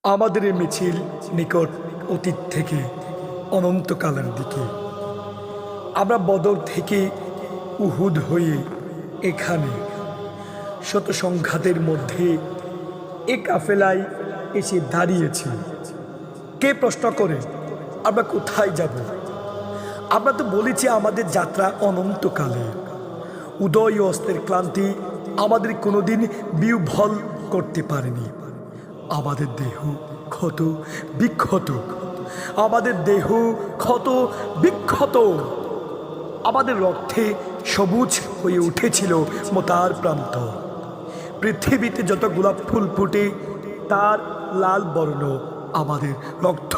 আমাদের এই মিছিল নিকট অতীত থেকে অনন্তকালের দিকে। আমরা বদর থেকে উহুদ হয়ে এখানে শত সংঘাতের মধ্যে এ কাফেলায় এসে দাঁড়িয়েছি। কে প্রশ্ন করে আমরা কোথায় যাব? আমরা তো বলেছি আমাদের যাত্রা অনন্তকালে। উদয় ও অস্তের ক্লান্তি আমাদের কোনোদিন বিহ্বল করতে পারেনি। আমাদের দেহ ক্ষত বিক্ষত, আমাদের দেহ ক্ষত বিক্ষত, আমাদের রক্তে সবুজ হয়ে উঠেছিল মোতার প্রান্ত। পৃথিবীতে যত গোলাপ ফুল ফুটে তার লাল বর্ণ আমাদের রক্ত,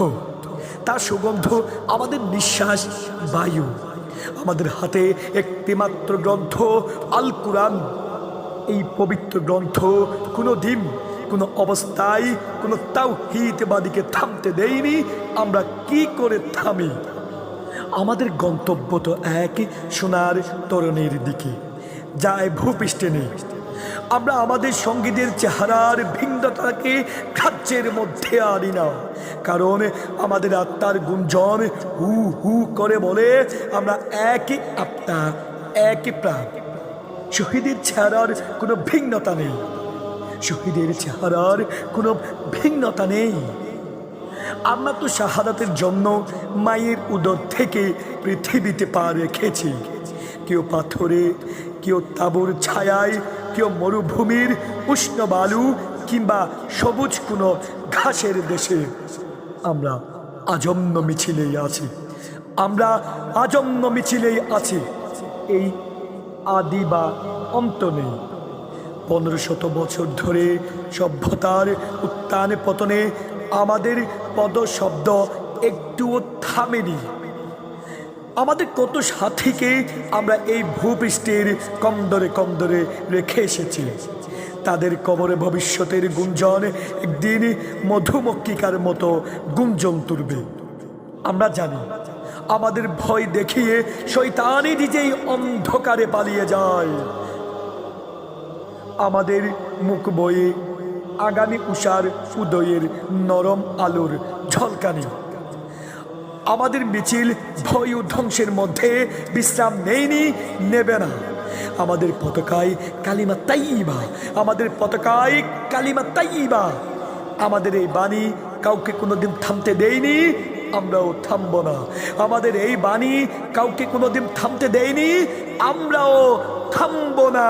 তার সুগন্ধ আমাদের নিঃশ্বাস বায়ু। আমাদের হাতে একটিমাত্র গ্রন্থ আল কুরআন। এই পবিত্র গ্রন্থ কোনো দিন কোনো অবস্থায় কোনো তাওহীদবাদীকে থামতে দেয়নি। আমরা কি করে থামি? আমাদের গন্তব্য তো এক সোনার তরণের দিকে, যায় ভূপৃষ্ঠে নেই। আমরা আমাদের সঙ্গীদের চেহারার ভিন্নতাকে খাদ্যের মধ্যে আনি না, কারণ আমাদের আত্মার গুঞ্জন হু হু করে বলে আমরা একই আত্মা, একই প্রাণ। শহীদের চেহারার কোনো ভিন্নতা নেই, শহীদের চেহারার কোনো ভিন্নতা নেই। আমরা তো শাহাদাতের জন্য মায়ের উদর থেকে পৃথিবীতে পা রেখেছি। কেউ পাথরে, কেউ তাঁবুর ছায়ায়, কেউ মরুভূমির উষ্ণ বালু কিংবা সবুজ কোনো ঘাসের দেশে। আমরা আজন্ম মিছিলেই আছি, আমরা আজন্ম মিছিলেই আছি। এই আদি বা অন্ত নেই। 1500 বছর ধরে সভ্যতার উত্থান পতনে আমাদের পদশব্দ একটুও থামেনি। আমাদের কত সাথীকে আমরা এই ভূপৃষ্ঠের কন্দরে কন্দরে রেখে এসেছি। তাদের কবরে ভবিষ্যতের গুঞ্জন একদিন মধুমক্ষিকার মতো গুঞ্জন তুলবে। আমরা জানি আমাদের ভয় দেখিয়ে শয়তানি নিজেই অন্ধকারে পালিয়ে যায়। আমাদের মুখ বয়ে আগামী উষার উদয়ের নরম আলোর ঝলকানি। আমাদের মিছিল ভয় ও ধ্বংসের মধ্যে বিশ্রাম নেয়নি, নেবে না। আমাদের পতাকায় কালিমা তাইয়্যিবা, আমাদের পতাকায় কালিমা তাইয়্যিবা। আমাদের এই বাণী কাউকে কোনোদিন থামতে দেয়নি, আমরাও থামব না। আমাদের এই বাণী কাউকে কোনোদিন থামতে দেয়নি, আমরাও থামব না।